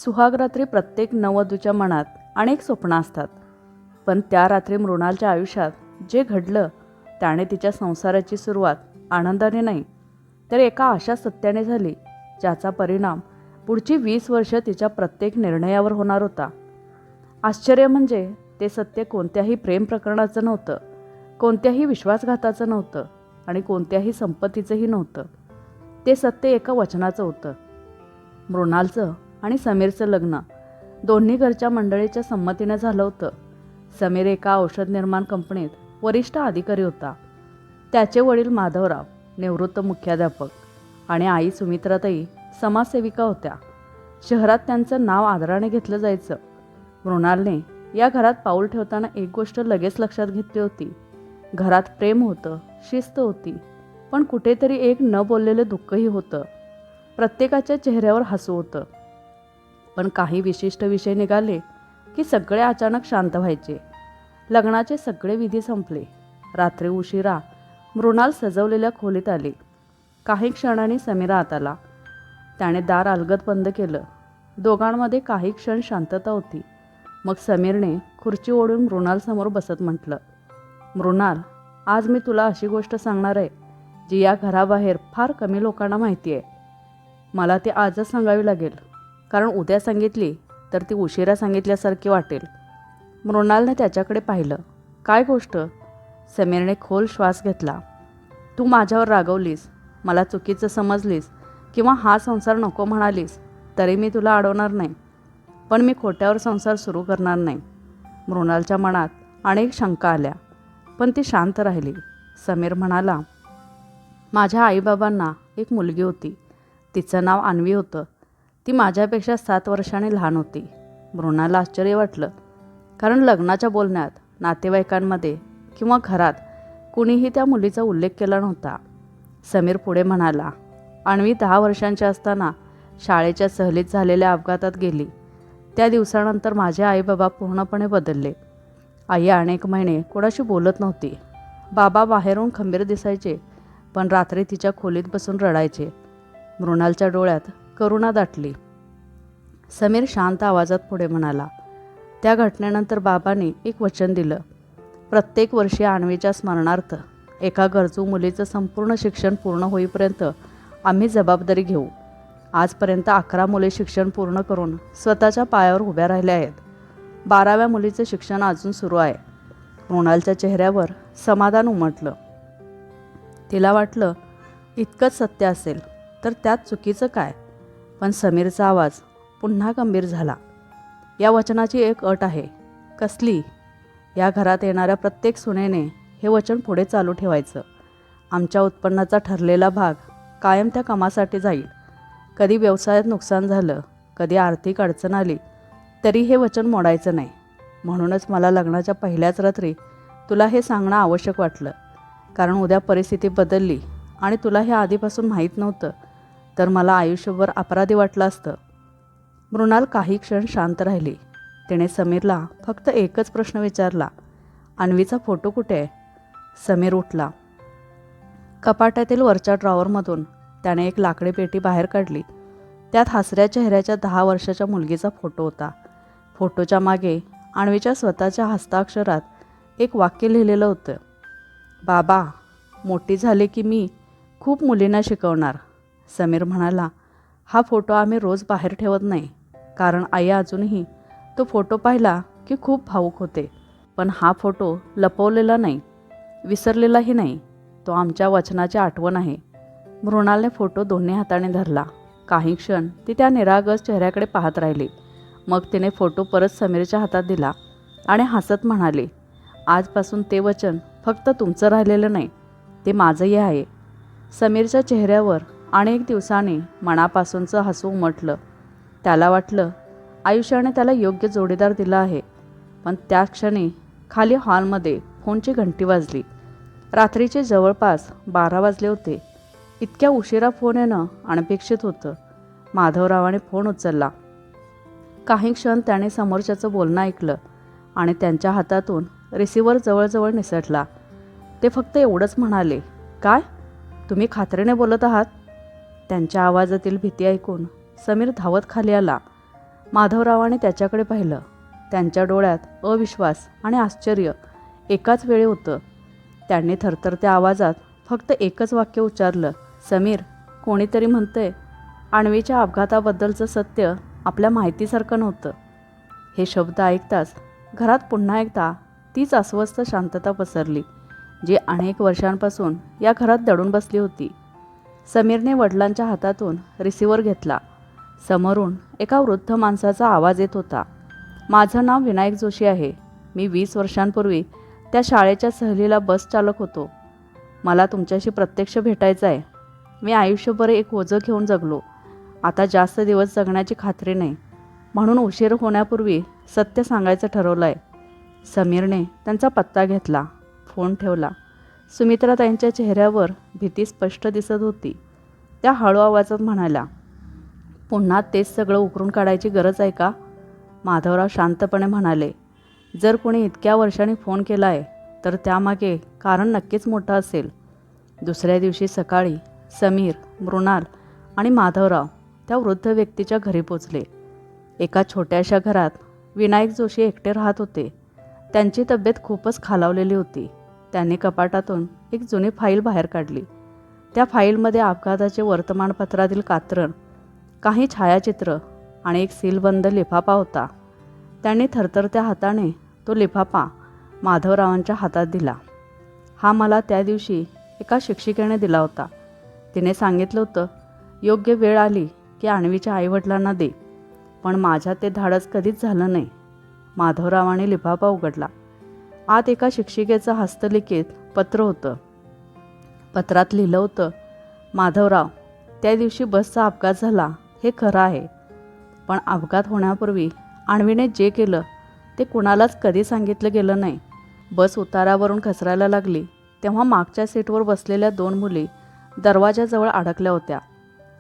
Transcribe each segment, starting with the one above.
सुहागरात्री प्रत्येक नववधूच्या मनात अनेक स्वप्न असतात. पण त्या रात्री मृणालच्या आयुष्यात जे घडलं त्याने तिच्या संसाराची सुरुवात आनंदाने नाही तर एका अशा सत्याने झाली ज्याचा परिणाम पुढची 20 वर्ष तिच्या प्रत्येक निर्णयावर होणार होता. आश्चर्य म्हणजे ते सत्य कोणत्याही प्रेम प्रकरणाचं नव्हतं, कोणत्याही विश्वासघाताचं नव्हतं आणि कोणत्याही संपत्तीचंही नव्हतं. ते सत्य एका वचनाचं होतं. मृणालचं आणि समीरचं लग्न दोन्ही घरच्या मंडळीच्या संमतीनं झालं होतं. समीर एका औषध निर्माण कंपनीत वरिष्ठ अधिकारी होता. त्याचे वडील माधवराव निवृत्त मुख्याध्यापक आणि आई सुमित्राताई समाजसेविका होत्या. शहरात त्यांचं नाव आदराने घेतलं जायचं. मृणालने या घरात पाऊल ठेवताना एक गोष्ट लगेच लक्षात घेतली होती. घरात प्रेम होतं, शिस्त होती, पण कुठेतरी एक न बोललेलं दुःखही होतं. प्रत्येकाच्या चेहऱ्यावर हसू होतं, पण काही विशिष्ट विषय निघाले की सगळे अचानक शांत व्हायचे. लग्नाचे सगळे विधी संपले. रात्री उशिरा मृणाल सजवलेल्या खोलीत आली. काही क्षणांनी समीर आत आला. त्याने दार अलगद बंद केलं. दोघांमध्ये काही क्षण शांतता होती. मग समीरने खुर्ची ओढून मृणालसमोर बसत म्हटलं, मृणाल, आज मी तुला अशी गोष्ट सांगणार आहे जी या घराबाहेर फार कमी लोकांना माहिती आहे. मला ती आजच सांगावी लागेल, कारण उद्या सांगितली तर ती उशिरा सांगितल्यासारखी वाटेल. मृणालने त्याच्याकडे पाहिलं. काय गोष्ट? समीरने खोल श्वास घेतला. तू माझ्यावर रागवलीस, मला चुकीचं समजलीस किंवा हा संसार नको म्हणालीस तरी मी तुला अडवणार नाही, पण मी खोट्यावर संसार सुरू करणार नाही. मृणालच्या मनात अनेक शंका आल्या, पण ती शांत राहिली. समीर म्हणाला, माझ्या आईबाबांना एक मुलगी होती. तिचं नाव अन्वी होतं. ती माझ्यापेक्षा 7 वर्षांनी लहान होती. मृणालला आश्चर्य वाटलं, कारण लग्नाच्या बोलण्यात नातेवाईकांमध्ये किंवा घरात कुणीही त्या मुलीचा उल्लेख केला नव्हता. समीर पुढे म्हणाला, अन्वी 10 वर्षांची असताना शाळेच्या सहलीत झालेल्या अपघातात गेली. त्या दिवसानंतर माझे आईबाबा पूर्णपणे बदलले. आई अनेक महिने कोणाशी बोलत नव्हती. बाबा बाहेरून खंबीर दिसायचे, पण रात्री तिच्या खोलीत बसून रडायचे. मृणालच्या डोळ्यात करुणा दाटली. समीर शांत आवाजात पुढे म्हणाला, त्या घटनेनंतर बाबांनी एक वचन दिलं. प्रत्येक वर्षी अन्वीच्या स्मरणार्थ एका गरजू मुलीचं संपूर्ण शिक्षण पूर्ण होईपर्यंत आम्ही जबाबदारी घेऊ. आजपर्यंत 11 मुले शिक्षण पूर्ण करून स्वतःच्या पायावर उभ्या राहिल्या आहेत. 12व्या मुलीचं शिक्षण अजून सुरू आहे. मृणालच्या चेहऱ्यावर समाधान उमटलं. तिला वाटलं, इतकंच सत्य असेल तर त्यात चुकीचं काय? पण समीरचा आवाज पुन्हा गंभीर झाला. या वचनाची एक अट आहे. कसली? या घरात येणाऱ्या प्रत्येक सुनेने हे वचन पुढे चालू ठेवायचं. आमच्या उत्पन्नाचा ठरलेला भाग कायम त्या कामासाठी जाईल. कधी व्यवसायात नुकसान झालं, कधी आर्थिक अडचण आली तरी हे वचन मोडायचं नाही. म्हणूनच मला लग्नाच्या पहिल्याच रात्री तुला हे सांगणं आवश्यक वाटलं, कारण उद्या परिस्थिती बदलली आणि तुला हे आधीपासून माहीत नव्हतं तर मला आयुष्यभर अपराधी वाटलं असतं. मृणाल काही क्षण शांत राहिली. तिने समीरला फक्त एकच प्रश्न विचारला, अन्वीचा फोटो कुठे आहे? समीर उठला. कपाटातील वरच्या ड्रॉवरमधून त्याने एक लाकडी पेटी बाहेर काढली. त्यात हसऱ्या चेहऱ्याच्या 10 वर्षाच्या मुलगीचा फोटो होता. फोटोच्या मागे अन्वीच्या स्वतःच्या हस्ताक्षरात एक वाक्य लिहिलेलं होतं, बाबा, मोठी झाले की मी खूप मुलींना शिकवणार. समीर म्हणाला, हा फोटो आम्ही रोज बाहेर ठेवत नाही, कारण आई अजूनही तो फोटो पाहिला की खूप भावूक होते. पण हा फोटो लपवलेला नाही, विसरलेलाही नाही. तो आमच्या वचनाची आठवण आहे. मृणालने फोटो दोन्ही हाताने धरला. काही क्षण ती त्या निरागस चेहऱ्याकडे पाहत राहिली. मग तिने फोटो परत समीरच्या हातात दिला आणि हसत म्हणाली, आजपासून ते वचन फक्त तुमचं राहिलेलं नाही, ते माझंही आहे. समीरच्या चेहऱ्यावर अनेक दिवसांनी मनापासूनचं हसू उमटलं. त्याला वाटलं, आयुष्याने त्याला योग्य जोडीदार दिला आहे. पण त्याच क्षणी खाली हॉलमध्ये फोनची घंटी वाजली. रात्रीचे जवळपास 12 वाजले होते. इतक्या उशिरा फोन येणं अनपेक्षित होतं. माधवरावाने फोन उचलला. काही क्षण त्याने समोरच्याचं बोलणं ऐकलं आणि त्यांच्या हातातून रिसिव्हर जवळजवळ निसटला. ते फक्त एवढंच म्हणाले, काय? तुम्ही खात्रीने बोलत आहात? त्यांच्या आवाजातील भीती ऐकून समीर धावत खाली आला. माधवरावाने त्याच्याकडे पाहिलं. त्यांच्या डोळ्यात अविश्वास आणि आश्चर्य एकाच वेळी होतं. त्यांनी थरथरत्या आवाजात फक्त एकच वाक्य उच्चारलं, समीर, कोणीतरी म्हणतंय अन्वीच्या अपघाताबद्दलचं सत्य आपल्या माहितीसारखं नव्हतं. हे शब्द ऐकताच घरात पुन्हा एकदा तीच अस्वस्थ शांतता पसरली, जी अनेक वर्षांपासून या घरात दडून बसली होती. समीरने वडिलांच्या हातातून रिसिव्हर घेतला. समोरून एका वृद्ध माणसाचा आवाज येत होता. माझं नाव विनायक जोशी आहे. मी 20 वर्षांपूर्वी त्या शाळेच्या सहलीला बस चालक होतो. मला तुमच्याशी प्रत्यक्ष भेटायचं आहे. मी आयुष्यभर एक ओझं घेऊन जगलो. आता जास्त दिवस जगण्याची खात्री नाही, म्हणून उशीर होण्यापूर्वी सत्य सांगायचं ठरवलं आहे. समीरने त्यांचा पत्ता घेतला, फोन ठेवला. सुमित्रा त्यांच्या चेहऱ्यावर भीती स्पष्ट दिसत होती. त्या हळू आवाजात म्हणाल्या, पुन्हा तेच सगळं उकरून काढायची गरज आहे का? माधवराव शांतपणे म्हणाले, जर कोणी इतक्या वर्षांनी फोन केला आहे तर त्यामागे कारण नक्कीच मोठं असेल. दुसऱ्या दिवशी सकाळी समीर, मृणाल आणि माधवराव त्या वृद्ध व्यक्तीच्या घरी पोचले. एका छोट्याशा घरात विनायक जोशी एकटे राहत होते. त्यांची तब्येत खूपच खालावलेली होती. त्यांनी कपाटातून एक जुनी फाईल बाहेर काढली. त्या फाईलमध्ये अपघाताचे वर्तमानपत्रातील कात्रण, काही छायाचित्र आणि एक सीलबंद लिफाफा होता. त्यांनी थरथरत्या हाताने तो लिफाफा माधवरावांच्या हातात दिला. हा मला त्या दिवशी एका शिक्षिकेने दिला होता. तिने सांगितलं होतं, योग्य वेळ आली की अन्वीच्या आईवडिलांना दे. पण माझ्या ते धाडस कधीच झालं नाही. माधवरावाने लिफाफा उघडला. आत एका शिक्षिकेचं हस्तलिखित पत्र होतं. पत्रात लिहिलं होतं, माधवराव, त्या दिवशी बसचा अपघात झाला हे खरं आहे, पण अपघात होण्यापूर्वी अन्वीने जे केलं ते कुणालाच कधी सांगितलं गेलं नाही. बस उतारावरून घसरायला लागली तेव्हा मागच्या सीटवर बसलेल्या 2 मुली दरवाजाजवळ अडकल्या होत्या.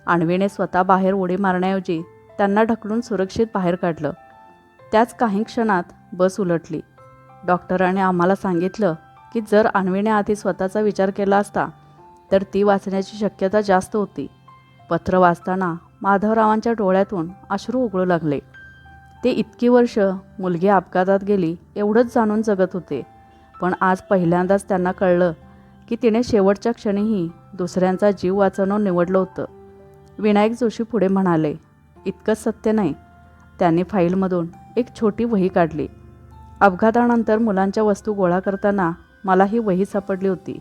अन्वीने स्वतः बाहेर उडी मारण्याऐवजी त्यांना ढकलून सुरक्षित बाहेर काढलं. त्याच काही क्षणात बस उलटली. डॉक्टरांनी आम्हाला सांगितलं की जर अन्वीने आधी स्वतःचा विचार केला असता तर ती वाचण्याची शक्यता जास्त होती. पत्र वाचताना माधवरावांच्या डोळ्यातून अश्रू उगळू लागले. ते इतकी वर्ष मुलगी अपघातात गेली एवढंच जाणून जगत होते, पण आज पहिल्यांदाच त्यांना कळलं की तिने शेवटच्या क्षणीही दुसऱ्यांचा जीव वाचवणं निवडलं होतं. विनायक जोशी पुढे म्हणाले, इतकंच सत्य नाही. त्यांनी फाईलमधून एक छोटी वही काढली. अपघातानंतर मुलांच्या वस्तू गोळा करताना मला ही वही सापडली होती.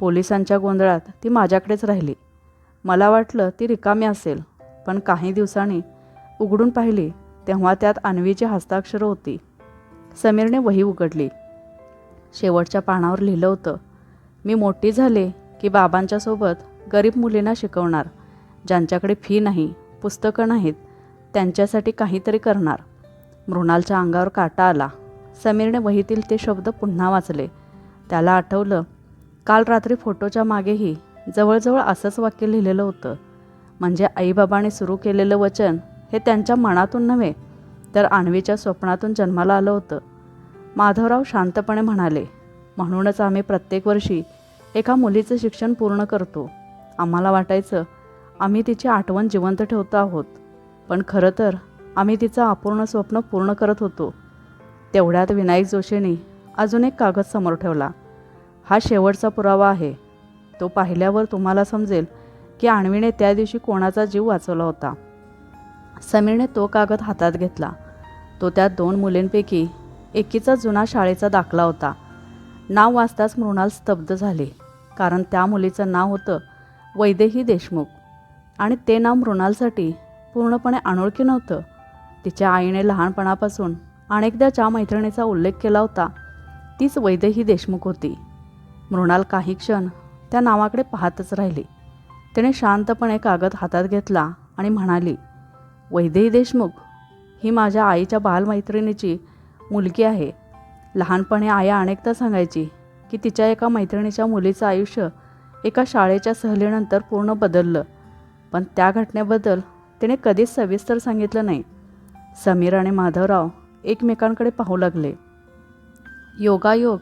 पोलिसांच्या गोंधळात ती माझ्याकडेच राहिली. मला वाटलं ती रिकामी असेल, पण काही दिवसांनी उघडून पाहिली तेव्हा त्यात अन्वीची हस्ताक्षरं होती. समीरने वही उघडली. शेवटच्या पानावर लिहिलं होतं, मी मोठी झाले की बाबांच्या सोबत गरीब मुलींना शिकवणार. ज्यांच्याकडे फी नाही, पुस्तकं नाहीत, त्यांच्यासाठी काहीतरी करणार. मृणालच्या अंगावर काटा आला. समीरने वहीतील ते शब्द पुन्हा वाचले. त्याला आठवलं, काल रात्री फोटोच्या मागेही जवळजवळ असंच वाक्य लिहिलेलं होतं. म्हणजे आईबाबांनी सुरू केलेलं वचन हे त्यांच्या मनातून नव्हे तर अन्वीच्या स्वप्नातून जन्माला आलं होतं. माधवराव शांतपणे म्हणाले, म्हणूनच आम्ही प्रत्येक वर्षी एका मुलीचं शिक्षण पूर्ण करतो. आम्हाला वाटायचं आम्ही तिची आठवण जिवंत ठेवतो आहोत, पण खरं तर आम्ही तिचं अपूर्ण स्वप्न पूर्ण करत होतो. तेवढ्यात विनायक जोशींनी अजून एक कागद समोर ठेवला. हा शेवटचा पुरावा आहे. तो पाहिल्यावर तुम्हाला समजेल की अन्वीने त्या दिवशी कोणाचा जीव वाचवला होता. समीरने तो कागद हातात घेतला. तो त्या 2 मुलींपैकी एकीचा जुना शाळेचा दाखला होता. नाव वाचताच मृणाल स्तब्ध झाली, कारण त्या मुलीचं नाव होतं वैदेही देशमुख आणि ते नाव मृणालसाठी पूर्णपणे अनोळखी नव्हतं. तिच्या आईने लहानपणापासून अनेकदा ज्या मैत्रिणीचा उल्लेख केला होता तीच वैदेही देशमुख होती. मृणाल काही क्षण त्या नावाकडे पाहतच राहिली. तिने शांतपणे कागद हातात घेतला आणि म्हणाली, वैदेही देशमुख ही माझ्या आईच्या बालमैत्रिणीची मुलगी आहे. लहानपणी आया अनेकदा सांगायची की तिच्या एका मैत्रिणीच्या मुलीचं आयुष्य एका शाळेच्या सहलीनंतर पूर्ण बदललं, पण त्या घटनेबद्दल तिने कधीच सविस्तर सांगितलं नाही. समीर आणि माधवराव एकमेकांकडे पाहू लागले. योगायोग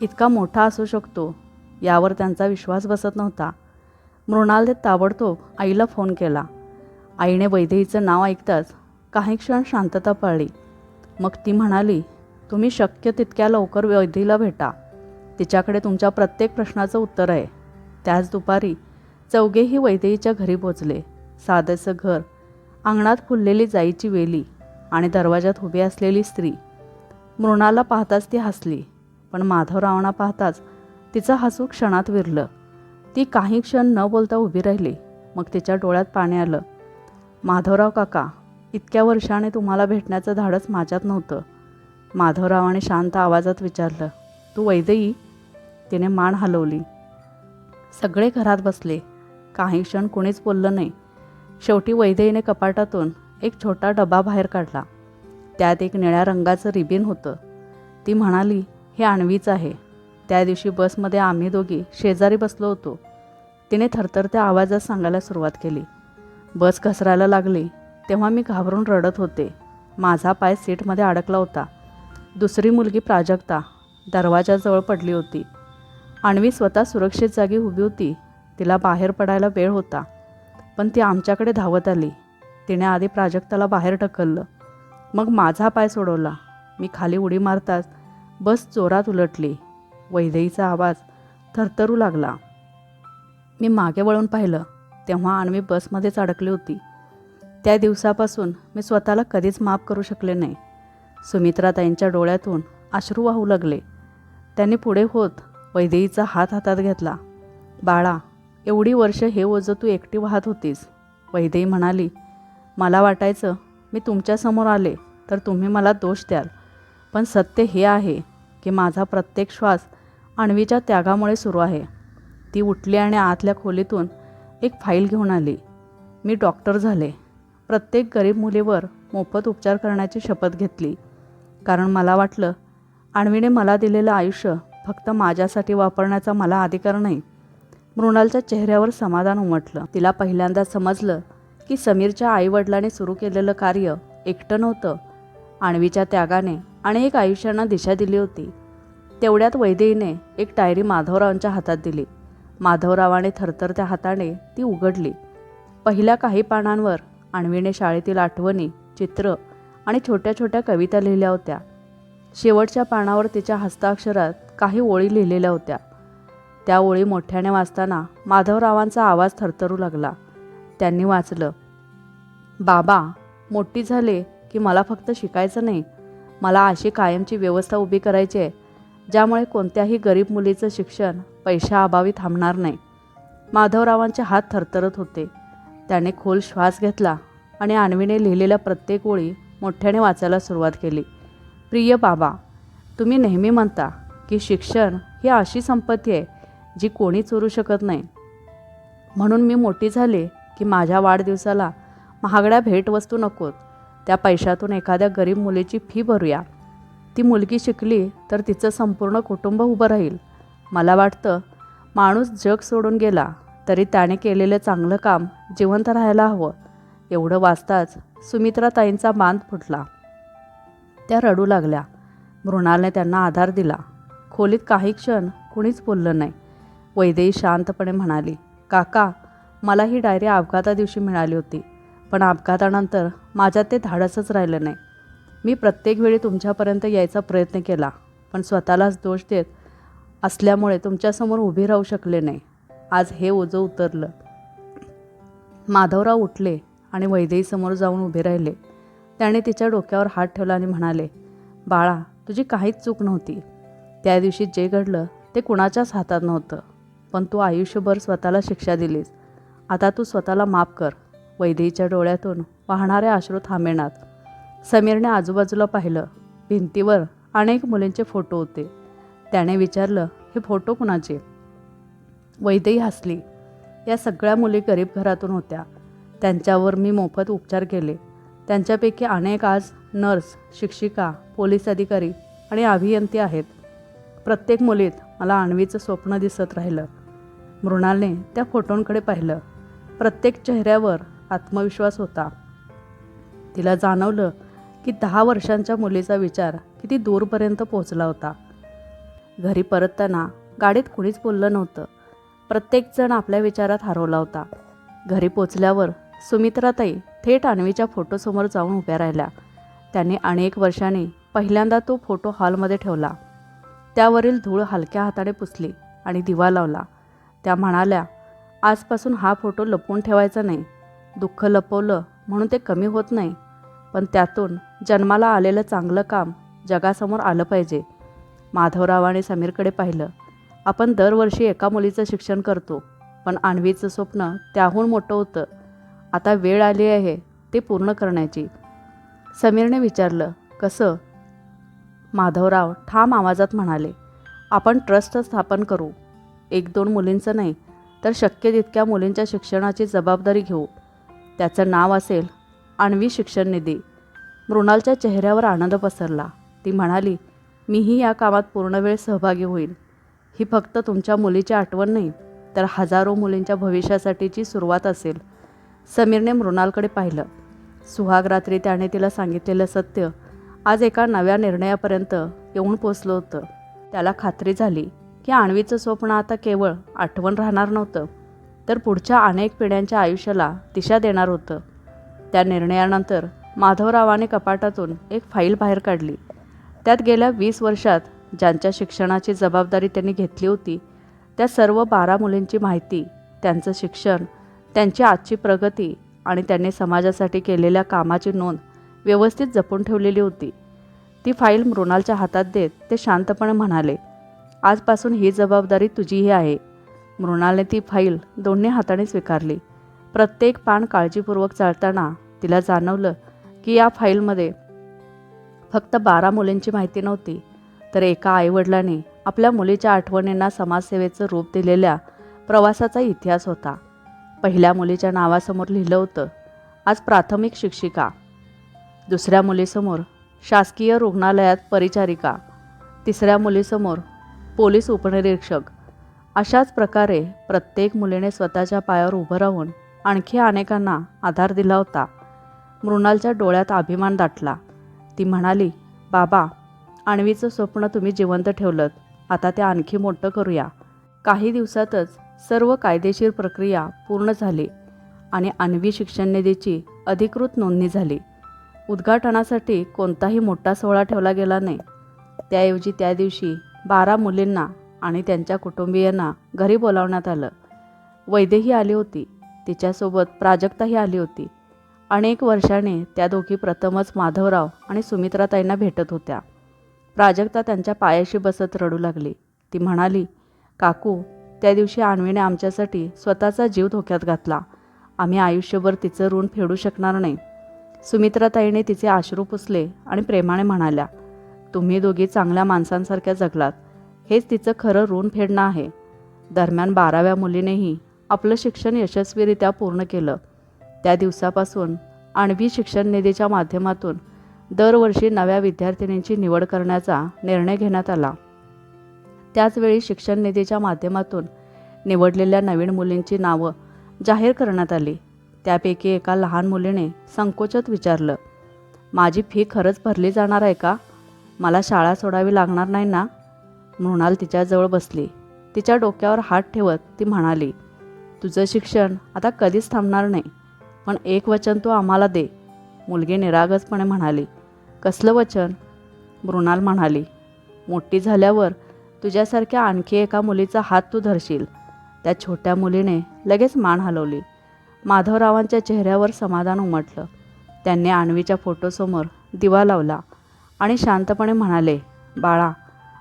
इतका मोठा असू शकतो यावर त्यांचा विश्वास बसत नव्हता. मृणालने ताबडतोब आईला फोन केला. आईने वैदेहीचं नाव ऐकताच काही क्षण शांतता पाळली. मग ती म्हणाली, तुम्ही शक्य तितक्या लवकर वैदेहीला भेटा. तिच्याकडे तुमच्या प्रत्येक प्रश्नाचं उत्तर आहे. त्याच दुपारी चौघेही वैदेहीच्या घरी पोचले. साधंसं घर, अंगणात फुललेली जाईची वेली आणि दरवाजात उभी असलेली स्त्री. मृणाला पाहताच ती हसली, पण माधवरावांना पाहताच तिचं हसू क्षणात विरलं. ती काही क्षण न बोलता उभी राहिली. मग तिच्या डोळ्यात पाणी आलं. माधवराव काका, इतक्या वर्षाने तुम्हाला भेटण्याचं धाडस माझ्यात नव्हतं. माधवरावाने शांत आवाजात विचारलं, तू वैदेही? तिने मान हलवली. सगळे घरात बसले. काही क्षण कोणीच बोललं नाही. शेवटी वैदेहीने कपाटातून एक छोटा डबा बाहेर काढला. त्यात एक निळ्या रंगाचं रिबीन होतं. ती म्हणाली, हे अन्वीच आहे. त्या दिवशी बसमध्ये आम्ही दोघी शेजारी बसलो होतो. तिने थरथरत्या आवाजात सांगायला सुरुवात केली. बस घसरायला लागली तेव्हा मी घाबरून रडत होते. माझा पाय सीटमध्ये अडकला होता. दुसरी मुलगी प्राजक्ता दरवाजाजवळ पडली होती. अन्वी स्वतः सुरक्षित जागी उभी होती. तिला बाहेर पडायला वेळ होता, पण ती आमच्याकडे धावत आली. तिने आधी प्राजक्ताला बाहेर ढकललं, मग माझा पाय सोडवला. मी खाली उडी मारताच बस जोरात उलटली. वैदेहीचा आवाज थरथरू लागला. मी मागे वळून पाहिलं तेव्हा अन्वी बसमध्येच अडकली होती. त्या दिवसापासून मी स्वतःला कधीच माफ करू शकले नाही. सुमित्राताईंच्या डोळ्यातून अश्रू वाहू लागले. त्यांनी पुढे होत वैदेहीचा हात हातात घेतला. बाळा, एवढी वर्ष हे ओझं तू एकटी वाहत होतीस. वैदेही म्हणाली, मला वाटायचं मी तुमच्यासमोर आले तर तुम्ही मला दोष द्याल, पण सत्य हे आहे की माझा प्रत्येक श्वास अन्वीच्या त्यागामुळे सुरू आहे. ती उठली आणि आतल्या खोलीतून एक फाईल घेऊन आली. मी डॉक्टर झाले. प्रत्येक गरीब मुलीवर मोफत उपचार करण्याची शपथ घेतली, कारण मला वाटलं अन्वीने मला दिलेलं आयुष्य फक्त माझ्यासाठी वापरण्याचा मला अधिकार नाही. मृणालच्या चेहऱ्यावर समाधान उमटलं. तिला पहिल्यांदा समजलं की समीरच्या आईवडिलांनी सुरू केलेलं कार्य एकटं नव्हतं. अन्वीच्या त्यागाने अनेक आयुष्यांना दिशा दिली होती. तेवढ्यात वैदेहीने एक डायरी माधवरावांच्या हातात दिली. माधवरावाने थरथरत्या हाताने ती उघडली. पहिल्या काही पानांवर अन्वीने शाळेतील आठवणी, चित्र आणि छोट्या छोट्या कविता लिहिल्या होत्या. शेवटच्या पानावर तिच्या हस्ताक्षरात काही ओळी लिहिलेल्या होत्या. त्या ओळी मोठ्याने वाचताना माधवरावांचा आवाज थरथरू लागला. त्यांनी वाचलं, बाबा, मोठी झाले की मला फक्त शिकायचं नाही, मला अशी कायमची व्यवस्था उभी करायची आहे ज्यामुळे कोणत्याही गरीब मुलीचं शिक्षण पैशाअभावी थांबणार नाही. माधवरावांचे हात थरथरत होते. त्याने खोल श्वास घेतला आणि अन्वीने लिहिलेल्या प्रत्येक ओळी मोठ्याने वाचायला सुरुवात केली. प्रिय बाबा, तुम्ही नेहमी म्हणता की शिक्षण ही अशी संपत्ती आहे जी कोणी चोरू शकत नाही. म्हणून मी मोठी झाले की माझ्या वाढदिवसाला महागड्या भेटवस्तू नकोत. त्या पैशातून एखाद्या गरीब मुलीची फी भरूया. ती मुलगी शिकली तर तिचं संपूर्ण कुटुंब उभं राहील. मला वाटतं माणूस जग सोडून गेला तरी त्याने केलेलं चांगलं काम जिवंत राहायला हवं. एवढं वाचताच सुमित्राताईंचा बांध फुटला. त्या रडू लागल्या. मृणालने त्यांना आधार दिला. खोलीत काही क्षण कुणीच बोललं नाही. वैदेही शांतपणे म्हणाली, काका, मला ही डायरी अपघाता दिवशी मिळाली होती, पण अपघातानंतर माझ्यात ते धाडसच राहिलं नाही. मी प्रत्येक वेळी तुमच्यापर्यंत यायचा प्रयत्न केला, पण स्वतःलाच दोष देत असल्यामुळे तुमच्यासमोर उभी राहू शकले नाही. आज हे ओझं उतरलं. माधवराव उठले आणि वैदेहीसमोर जाऊन उभे राहिले. त्याने तिच्या डोक्यावर हात ठेवला आणि म्हणाले, बाळा, तुझी काहीच चूक नव्हती. त्या दिवशी जे घडलं ते कुणाच्याच हातात नव्हतं, पण तू आयुष्यभर स्वतःला शिक्षा दिलीस. आता तू स्वतःला माफ कर. वैदेहीच्या डोळ्यातून वाहणारे अश्रू थांबेनात. समीरने आजूबाजूला पाहिलं. भिंतीवर अनेक मुलींचे फोटो होते. त्याने विचारलं, हे फोटो कुणाचे? वैदेही हसली. या सगळ्या मुली गरीब घरातून होत्या. त्यांच्यावर मी मोफत उपचार केले. त्यांच्यापैकी अनेक आज नर्स, शिक्षिका, पोलीस अधिकारी आणि अभियंते आहेत. प्रत्येक मुलीत मला अन्वीचं स्वप्न दिसत राहिलं. मृणालने त्या फोटोंकडे पाहिलं. प्रत्येक चेहऱ्यावर आत्मविश्वास होता. तिला जाणवलं की 10 वर्षांच्या मुलीचा विचार किती दूरपर्यंत पोहोचला होता. घरी परतताना गाडीत कुणीच बोललं नव्हतं. प्रत्येकजण आपल्या विचारात हरवला होता. घरी पोचल्यावर सुमित्राताई थेट अन्वीच्या फोटोसमोर जाऊन उभ्या राहिल्या. त्यांनी अनेक वर्षांनी पहिल्यांदा तो फोटो हॉलमध्ये ठेवला. त्यावरील धूळ हलक्या हाताने पुसली आणि दिवा लावला. त्या म्हणाल्या, आजपासून हा फोटो लपवून ठेवायचा नाही. दुःख लपवलं म्हणून ते कमी होत नाही, पण त्यातून जन्माला आलेलं चांगलं काम जगासमोर आलं पाहिजे. माधवरावाने समीरकडे पाहिलं. आपण दरवर्षी एका मुलीचं शिक्षण करतो, पण अन्वीचं स्वप्न त्याहून मोठं होतं. आता वेळ आली आहे ते पूर्ण करण्याची. समीरने विचारलं, कसं? माधवराव ठाम आवाजात म्हणाले, आपण ट्रस्ट स्थापन करू. 1-2 मुलींचं नाही, तर शक्य तितक्या मुलींच्या शिक्षणाची जबाबदारी घेऊ. त्याचं नाव असेल अन्वी शिक्षण निधी. मृणालच्या चेहऱ्यावर आनंद पसरला. ती म्हणाली, मीही या कामात पूर्ण वेळ सहभागी होईल. ही फक्त तुमच्या मुलीची आठवण नाही, तर हजारो मुलींच्या भविष्यासाठीची सुरुवात असेल. समीरने मृणालकडे पाहिलं. सुहाग रात्री त्याने तिला सांगितलेलं सत्य आज एका नव्या निर्णयापर्यंत येऊन पोचलं होतं. त्याला खात्री झाली की अन्वीचं स्वप्न आता केवळ आठवण राहणार नव्हतं, तर पुढच्या अनेक पिढ्यांच्या आयुष्याला दिशा देणार होतं. त्या निर्णयानंतर माधवरावाने कपाटातून एक फाईल बाहेर काढली. त्यात गेल्या 20 वर्षात ज्यांच्या शिक्षणाची जबाबदारी त्यांनी घेतली होती, त्या सर्व 12 मुलींची माहिती, त्यांचं शिक्षण, त्यांची आजची प्रगती आणि त्यांनी समाजासाठी केलेल्या कामाची नोंद व्यवस्थित जपून ठेवलेली होती. ती फाईल मृणालच्या हातात देत ते शांतपणे म्हणाले, आजपासून ही जबाबदारी तुझीही आहे. मृणालने ती फाईल दोन्ही हाताने स्वीकारली. प्रत्येक पान काळजीपूर्वक चाळताना तिला जाणवलं की या फाईलमध्ये फक्त 12 मुलींची माहिती नव्हती, तर एका आईवडिलांनी आपल्या मुलीच्या आठवणींना समाजसेवेचं रूप दिलेल्या प्रवासाचा इतिहास होता. पहिल्या मुलीच्या नावासमोर लिहिलं होतं, आज प्राथमिक शिक्षिका. दुसऱ्या मुलीसमोर शासकीय रुग्णालयात परिचारिका. तिसऱ्या मुलीसमोर पोलीस उपनिरीक्षक. अशाच प्रकारे प्रत्येक मुलीने स्वतःच्या पायावर उभं राहून आणखी अनेकांना आधार दिला होता. मृणालच्या डोळ्यात अभिमान दाटला. ती म्हणाली, बाबा, अन्वीचं स्वप्न तुम्ही जिवंत ठेवलं. आता ते आणखी मोठं करूया. काही दिवसातच सर्व कायदेशीर प्रक्रिया पूर्ण झाली आणि अन्वी शिक्षण निधीची अधिकृत नोंदणी झाली. उद्घाटनासाठी कोणताही मोठा सोहळा ठेवला गेला नाही. त्याऐवजी त्या दिवशी 12 मुलींना आणि त्यांच्या कुटुंबियांना घरी बोलावण्यात आलं. वैदेही आली होती. तिच्यासोबत प्राजक्ताही आली होती. अनेक वर्षांनी त्या दोघी प्रथमच माधवराव आणि सुमित्राताईंना भेटत होत्या. प्राजक्ता त्यांच्या पायाशी बसत रडू लागली. ती म्हणाली, काकू, त्या दिवशी अन्वीने आमच्यासाठी स्वतःचा जीव धोक्यात घातला. आम्ही आयुष्यभर तिचं ऋण फेडू शकणार नाही. सुमित्राताईने तिचे अश्रू पुसले आणि प्रेमाने म्हणाल्या, तुम्ही दोघी चांगल्या माणसांसारख्या जगलात. हेच तिचं खरं ऋण फेडणं आहे. दरम्यान 12व्या मुलीनेही आपलं शिक्षण यशस्वीरित्या पूर्ण केलं. त्या दिवसापासून अन्वी शिक्षण निधीच्या माध्यमातून दरवर्षी नव्या विद्यार्थिनींची निवड करण्याचा निर्णय घेण्यात आला. त्याचवेळी शिक्षण निधीच्या माध्यमातून निवडलेल्या नवीन मुलींची नावं जाहीर करण्यात आली. त्यापैकी एका लहान मुलीने संकोचत विचारलं, माझी फी खरंच भरली जाणार आहे का? मला शाळा सोडावी लागणार नाही ना? मृणाल तिच्याजवळ बसली. तिच्या डोक्यावर हात ठेवत ती म्हणाली, तुझं शिक्षण आता कधीच थांबणार नाही, पण एक वचन तू आम्हाला दे. मुलगी निरागसपणे म्हणाली, कसलं वचन? मृणाल म्हणाली, मोठी झाल्यावर तुझ्यासारख्या आणखी एका मुलीचा हात तू धरशील. त्या छोट्या मुलीने लगेच मान हलवली. माधवरावांच्या चेहऱ्यावर समाधान उमटलं. त्यांनी अन्वीच्या फोटोसमोर दिवा लावला आणि शांतपणे म्हणाले, बाळा,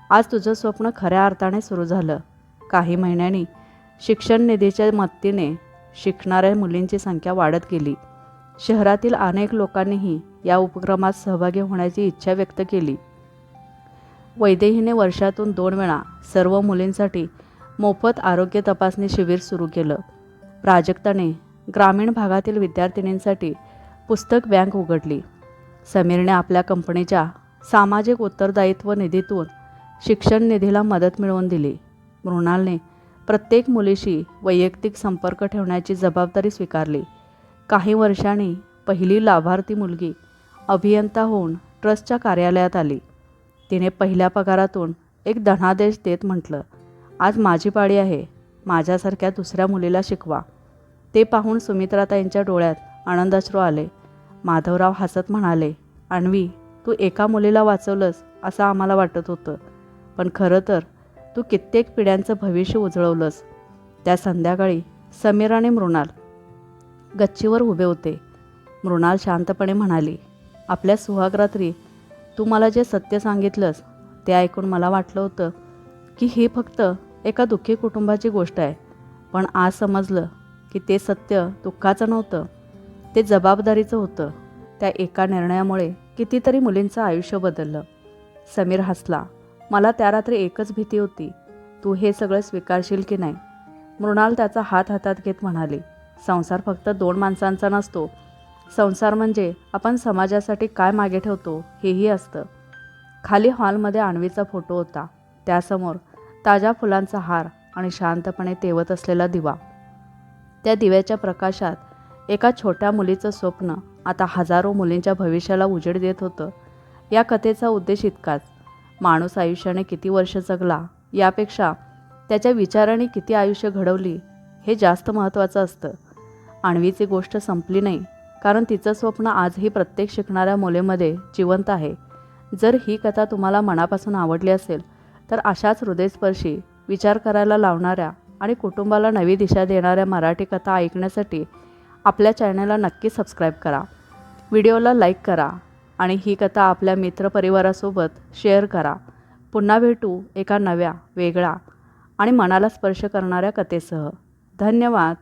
आज तुझं स्वप्न खऱ्या अर्थाने सुरू झालं. काही महिन्यांनी शिक्षण निधीच्या मदतीने शिकणाऱ्या मुलींची संख्या वाढत गेली. शहरातील अनेक लोकांनीही या उपक्रमात सहभागी होण्याची इच्छा व्यक्त केली. वैदेहीने वर्षातून 2 वेळा सर्व मुलींसाठी मोफत आरोग्य तपासणी शिबिर सुरू केलं. प्राजक्ताने ग्रामीण भागातील विद्यार्थिनींसाठी पुस्तक बँक उघडली. समीरने आपल्या कंपनीच्या सामाजिक उत्तरदायित्व निधीतून शिक्षण निधीला मदत मिळवून दिली. मृणालने प्रत्येक मुलीशी वैयक्तिक संपर्क ठेवण्याची जबाबदारी स्वीकारली. काही वर्षांनी पहिली लाभार्थी मुलगी अभियंता होऊन ट्रस्टच्या कार्यालयात आली. तिने पहिल्या पगारातून एक धनादेश देत म्हटलं, आज माझी पाळी आहे. माझ्यासारख्या दुसऱ्या मुलीला शिकवा. ते पाहून सुमित्राताईंच्या डोळ्यात आनंदाश्रू आले. माधवराव हसत म्हणाले, अन्वी, तू एका मुलीला वाचवलंस असं आम्हाला वाटत होतं, पण खरं तर तू कित्येक पिढ्यांचं भविष्य उजळवलंस. त्या संध्याकाळी समीर आणि मृणाल गच्चीवर उभे होते. मृणाल शांतपणे म्हणाली, आपल्या सुहागरात्री तू मला जे सत्य सांगितलंस ते ऐकून मला वाटलं होतं की ही फक्त एका दुःखी कुटुंबाची गोष्ट आहे, पण आज समजलं की ते सत्य दुःखाचं नव्हतं, ते जबाबदारीचं होतं. त्या एका निर्णयामुळे कितीतरी मुलींचं आयुष्य बदललं. समीर हसला. मला त्या रात्री एकच भीती होती, तू हे सगळं स्वीकारशील की नाही. मृणाल त्याचा हात हातात घेत म्हणाली, संसार फक्त 2 माणसांचा नसतो. संसार म्हणजे आपण समाजासाठी काय मागे ठेवतो हेही असतं. खाली हॉलमध्ये अन्वीचा फोटो होता. त्यासमोर ताज्या फुलांचा हार आणि शांतपणे तेवत असलेला दिवा. त्या दिव्याच्या प्रकाशात एका छोट्या मुलीचं स्वप्न आता हजारो मुलींच्या भविष्याला उजेड देत होतं. या कथेचा उद्देश इतकाच, माणूस आयुष्याने किती वर्ष जगला यापेक्षा त्याच्या विचाराने किती आयुष्य घडवली हे जास्त महत्त्वाचं असतं. अन्वीची गोष्ट संपली नाही, कारण तिचं स्वप्न आजही प्रत्येक शिकणाऱ्या मुलीमध्ये जिवंत आहे. जर ही कथा तुम्हाला मनापासून आवडली असेल तर अशाच हृदयस्पर्शी, विचार करायला लावणाऱ्या आणि कुटुंबाला नवी दिशा देणाऱ्या मराठी कथा ऐकण्यासाठी आपल्या चॅनलला नक्की सबस्क्राईब करा. व्हिडिओला लाईक करा आणि ही कथा आपल्या मित्रपरिवारासोबत शेअर करा. पुन्हा भेटू एका नव्या, वेगळा आणि मनाला स्पर्श करणाऱ्या कथेसह. धन्यवाद.